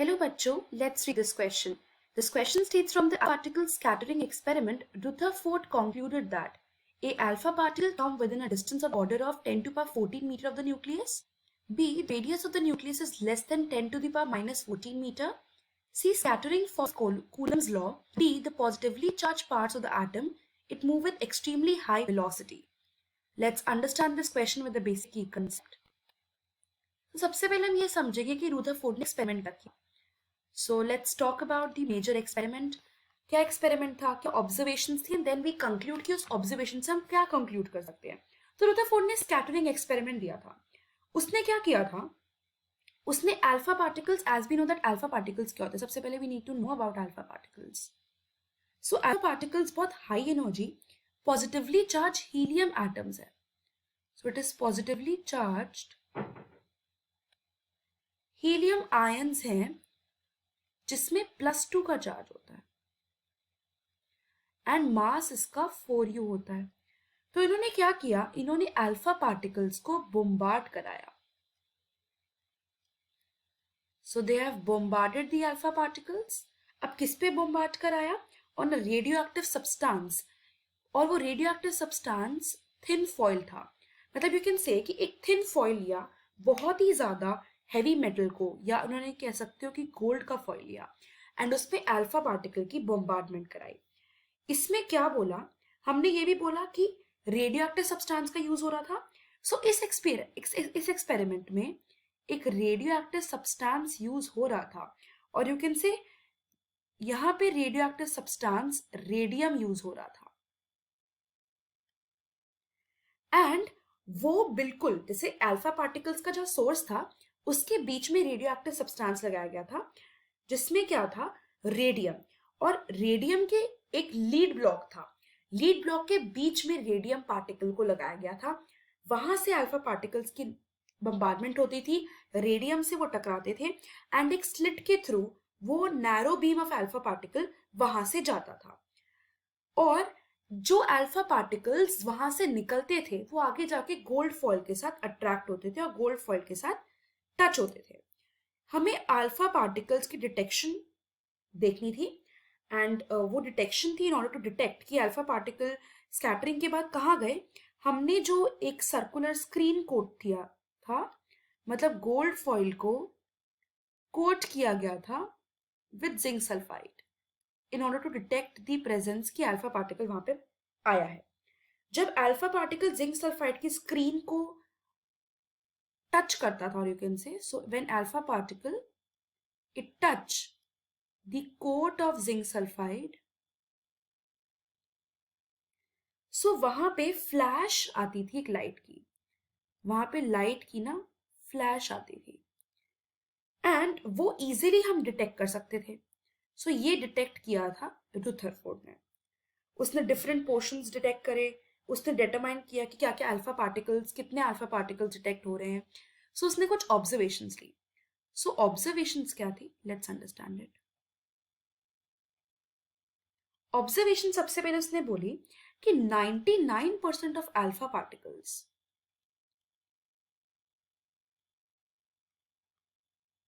Hello bachcho, let's read this question. This question states from the particle scattering experiment, Rutherford concluded that A. Alpha particle come within a distance of order of 10 to the power 14 meter of the nucleus. B. Radius of the nucleus is less than 10 to the power minus 14 meter. C. Scattering follows Coulomb's law. D. The positively charged parts of the atom, it move with extremely high velocity. Let's understand this question with the basic key concept. तो सबसे पहले हम ये समझेंगे कि रूदरफोर्ड ने experiment क्या किया. So let's talk about the major experiment. क्या एक्सपेरिमेंट था, क्या ऑब्जर्वेशंस थी, एंड देन वी कंक्लूड कि उस ऑब्जर्वेशन से हम क्या कंक्लूड कर सकते हैं. तो रुदरफोर्ड ने स्कैटरिंग एक्सपेरिमेंट दिया था. उसने क्या किया था, उसने alpha particles, as we know that alpha particles क्या होते हैं, सबसे पहले we need to know about alpha particles. So alpha particles बहुत high energy positively charge helium atoms है. So it is positively charged helium ions हैं जिसमें +2 का चार्ज होता है एंड मास इसका 4u होता है. तो इन्होंने क्या किया, इन्होंने अल्फा पार्टिकल्स को बोम्बार्ड कराया. So they have bombarded the alpha particles. अब किस पे बोम्बार्ड कराया, on a radioactive substance. और वो radioactive substance thin foil था. मतलब यू कैन से कि एक थिन फॉइल लिया, बहुत ही ज्यादा हैवी मेटल को, या उन्होंने कह सकते हो कि गोल्ड का फॉइल लिया एंड उस पर अल्फा पार्टिकल की बॉम्बार्डमेंट कराई. इसमें क्या बोला, हमने ये भी बोला कि रेडियो एक्टिव सब्सटेंस का यूज हो रहा था. सो इस एक्सपेरिमेंट में एक रेडियो एक्टिव सब्सटेंस यूज हो रहा था, और यू कैन से यहां पे radio active substance radium use हो रहा था. एंड वो बिल्कुल जैसे अल्फा पार्टिकल्स का जो सोर्स था उसके बीच में रेडियो एक्टिव सब्सटेंस लगाया गया था, जिसमें क्या था, रेडियम. और रेडियम के एक लीड ब्लॉक था, लीड ब्लॉक के बीच में रेडियम पार्टिकल को लगाया गया था. वहां से अल्फा पार्टिकल्स की बम्बार्डमेंट होती थी, रेडियम से वो टकराते थे एंड एक स्लिट के थ्रू वो narrow beam of alpha particle वहां से जाता था. और जो अल्फा पार्टिकल्स वहां से निकलते थे वो आगे जाके गोल्ड फॉइल के साथ अट्रैक्ट होते थे और गोल्ड फॉइल के साथ टच होते थे. हमें अल्फा पार्टिकल्स की डिटेक्शन देखनी थी एंड वो डिटेक्शन थी इन ऑर्डर टू डिटेक्ट कि अल्फा पार्टिकल स्कैटरिंग के बाद कहाँ गए. हमने जो एक सर्कुलर स्क्रीन कोट किया था, मतलब गोल्ड फॉइल को कोट किया गया था with zinc sulphide in order to detect the presence की अल्फा पार्टिकल वहां पे आया है. जब अल्फा पार्टिकल जिंक सल्फाइड की स्क्रीन को टच करता था, और you can say so when alpha particle it touch the coat of zinc sulphide, so वहां पे फ्लैश आती थी एक लाइट की, वहां पे लाइट की ना फ्लैश आती थी एंड वो इजीली हम डिटेक्ट कर सकते थे. सो ये डिटेक्ट किया था रुदरफोर्ड ने. उसने डिफरेंट पोर्शंस डिटेक्ट करे, उसने डिटरमाइन किया कि क्या क्या अल्फा पार्टिकल्स, कितने अल्फा पार्टिकल्स डिटेक्ट हो रहे हैं. सो उसने कुछ ऑब्जर्वेशंस ली. सो ऑब्जर्वेशंस क्या थी, लेट्स अंडरस्टैंड इट. ऑब्जर्वेशन सबसे पहले उसने बोली कि 99% ऑफ अल्फा पार्टिकल्स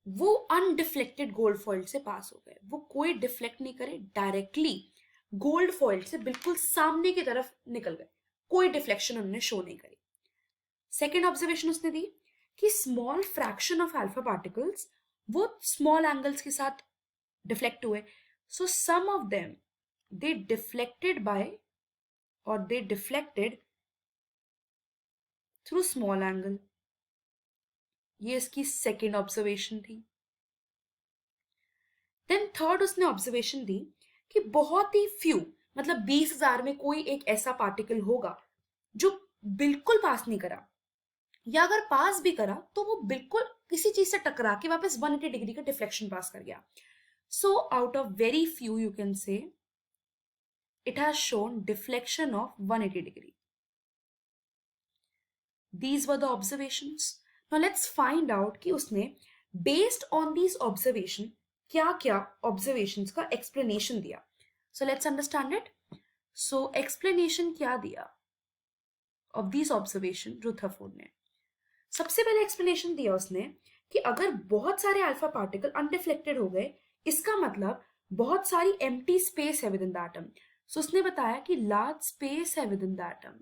वो अनडिफ्लेक्टेड गोल्ड फॉइल से पास हो गए. वो कोई डिफ्लेक्ट नहीं करे, डायरेक्टली गोल्ड फॉइल से बिल्कुल सामने की तरफ निकल गए, कोई डिफ्लेक्शन उन्होंने शो नहीं करी. सेकेंड ऑब्जर्वेशन उसने दी कि small fraction of alpha particles वो स्मॉल एंगल्स के साथ डिफ्लेक्ट हुए. So some of them they deflected by और they deflected through small angle. ये इसकी सेकेंड ऑब्जर्वेशन थी. देन थर्ड उसने ऑब्जर्वेशन दी कि बहुत ही फ्यू, मतलब 20,000 में कोई एक ऐसा पार्टिकल होगा जो बिल्कुल पास नहीं करा, या अगर पास भी करा तो वो बिल्कुल किसी चीज से टकरा के वापस 180 डिग्री का डिफ्लेक्शन पास कर गया. So out of very few you can से it has shown deflection of 180 degree. These were the observations. Now let's find out कि उसने based on these observation क्या क्या observations का explanation दिया. So let's understand it. So explanation क्या दिया of these observation Rutherford ने. सबसे पहले explanation दिया उसने कि अगर बहुत सारे अल्फा पार्टिकल अनडिफ्लेक्टेड हो गए, इसका मतलब बहुत सारी एम्प्टी स्पेस है विद इन द एटम। सो उसने बताया कि लार्ज स्पेस है with in the atom.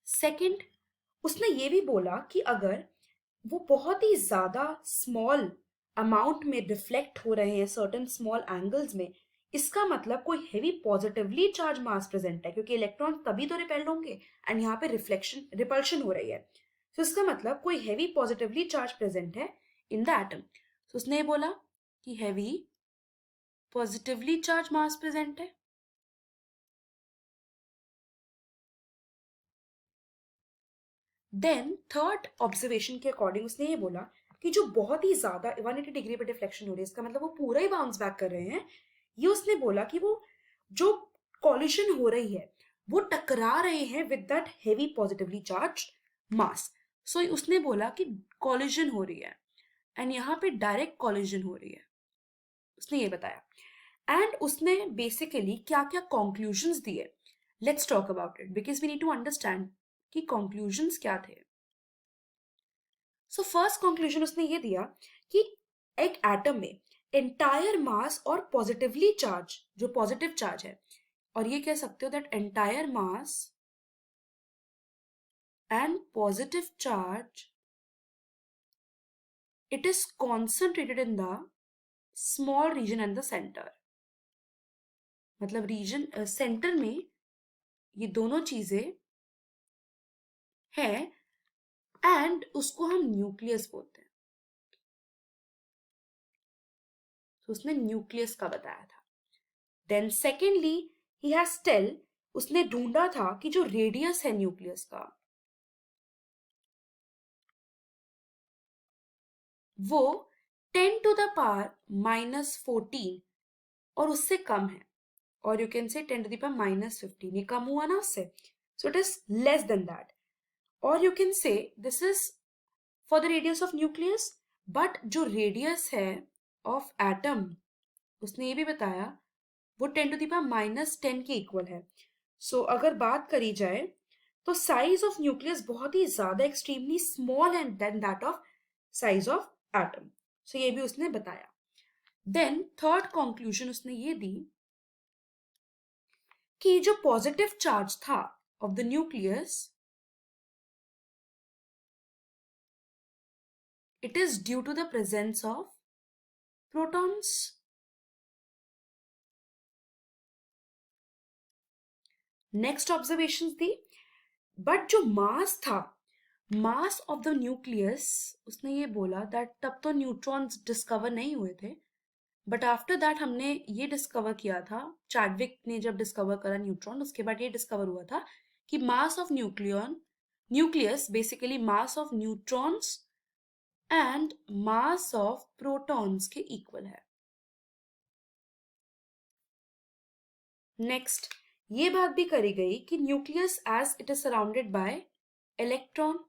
Second, उसने ये भी बोला कि अगर वो बहुत ही ज्यादा स्मॉल अमाउंट में रिफ्लेक्ट हो रहे हैं सर्टेन स्मॉल एंगल्स में, इसका मतलब कोई हेवी पॉजिटिवली चार्ज मास प्रेजेंट है, क्योंकि इलेक्ट्रॉन तभी तो रिपेल्ड होंगे एंड यहाँ पे रिफ्लेक्शन रिपल्शन हो रही है। तो इसका मतलब कोई हेवी पॉजिटिवली चार्ज प्रेजेंट है इन द एटम। तो उसने ये बोला कि हेवी पॉजिटिवली चार्ज मास प्रेजेंट है। देन थर्ड ऑब्जर्वेशन के अकॉर्डिंग उसने ये बोला कि जो बहुत ही ज्यादा 180 डिग्री पे डिफ्लेक्शन हो रही है, इसका मतलब वो पूरा ही बाउंस बैक कर रहे हैं। ये उसने बोला कि वो जो कॉलिजन हो रही है वो टकरा रहे हैं with that heavy positively charge mass. So उसने बोला कि कॉलिजन हो रही है एंड यहाँ पे डायरेक्ट कॉलिजन हो रही है, उसने ये बताया। एंड उसने बेसिकली क्या क्या कंक्लूजन्स दिए, let's talk about it because we need to understand कि कंक्लूजन्स क्या थे। सो फर्स्ट कंक्लूजन उसने ये दिया कि एक एटम में एंटायर मास और पॉजिटिवली चार्ज, जो पॉजिटिव चार्ज है, और ये कह सकते हो that entire mass and positive charge it is concentrated in the small region and the centre. मतलब रीजन सेंटर में ये दोनों चीजें हैं एंड उसको हम न्यूक्लियस बोलते हैं। तो उसने न्यूक्लियस का बताया था। Then secondly he has tell, उसने ढूंढा था कि जो रेडियस है न्यूक्लियस का वो 10 टू द पावर -14 और उससे कम है, और यू कैन से 10 टू द पावर -15, ये कम हुआ ना उससे, so it is less than that. और you can say this is for the radius of nucleus, but जो रेडियस है ऑफ एटम उसने ये भी बताया वो 10 टू द पावर -10 के इक्वल है। सो अगर बात करी जाए तो साइज ऑफ न्यूक्लियस बहुत ही ज्यादा एक्सट्रीमली स्मॉल है then that of size of atom. So ये भी उसने बताया। देन थर्ड कंक्लूजन उसने ये दी कि जो पॉजिटिव चार्ज था of the nucleus it is due to the presence of protons. Next observation थी, बट जो मास था, मास ऑफ द न्यूक्लियस, उसने ये बोला दैट तब तो न्यूट्रॉन्स डिस्कवर नहीं हुए थे, बट आफ्टर दैट हमने ये डिस्कवर किया था, चैडविक ने जब डिस्कवर करा न्यूट्रॉन, उसके बाद ये डिस्कवर हुआ था कि mass of nucleus basically mass of neutrons and mass of protons के इक्वल है। नेक्स्ट ये बात भी करी गई कि nucleus as it is surrounded by electron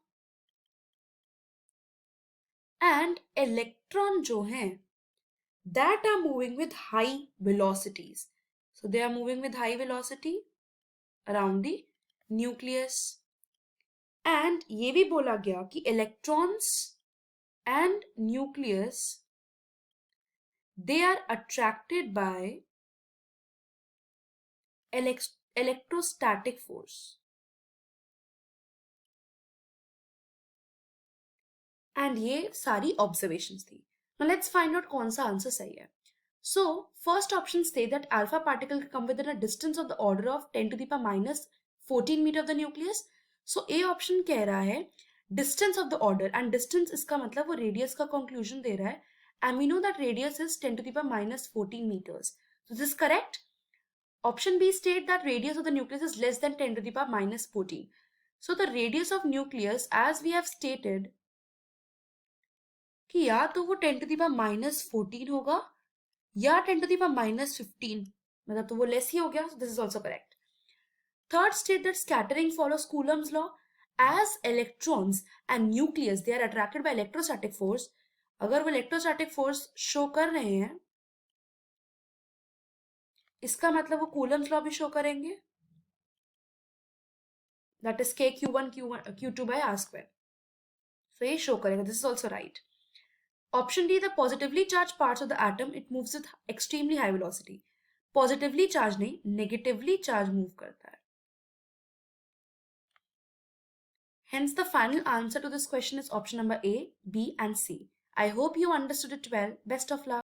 and electron जो हैं that are moving with high velocities. So they are moving with high velocity around the nucleus. And ये भी बोला गया कि electrons and nucleus they are attracted by electrostatic force. And ये सारी observations थी। Now let's find out कौन सा आंसर सही है। So first option state that alpha particle come within a distance of the order of 10 to the power -14 meter of the nucleus. So A option कह रहा है distance of the order, and distance इसका मतलब वो radius का conclusion दे रहा है, and we know that radius is 10 to the power -14 meters. So this is correct. Option B state that radius of the nucleus is less than 10 to the power -14. So the radius of nucleus, as we have stated, कि या तो वो 10 to the power -14 होगा या 10 to the power -15, मतलब तो वो less ही हो गया. This is also correct. Third state that scattering follows Coulomb's law. As electrons and nucleus they are attracted by electrostatic force. अगर वो इलेक्ट्रोस्टैटिक फोर्स शो कर रहे हैं इसका मतलब वो कूलम्स लॉ भी शो करेंगे. that is k q1 q2 by r square. So ये show करेगा. This is also right. Option D, the positively charged parts of the atom, it moves with extremely high velocity. Positively charged नहीं, negatively charged move करता है. Hence, the final answer to this question is option number A, B and C. I hope you understood it well. Best of luck.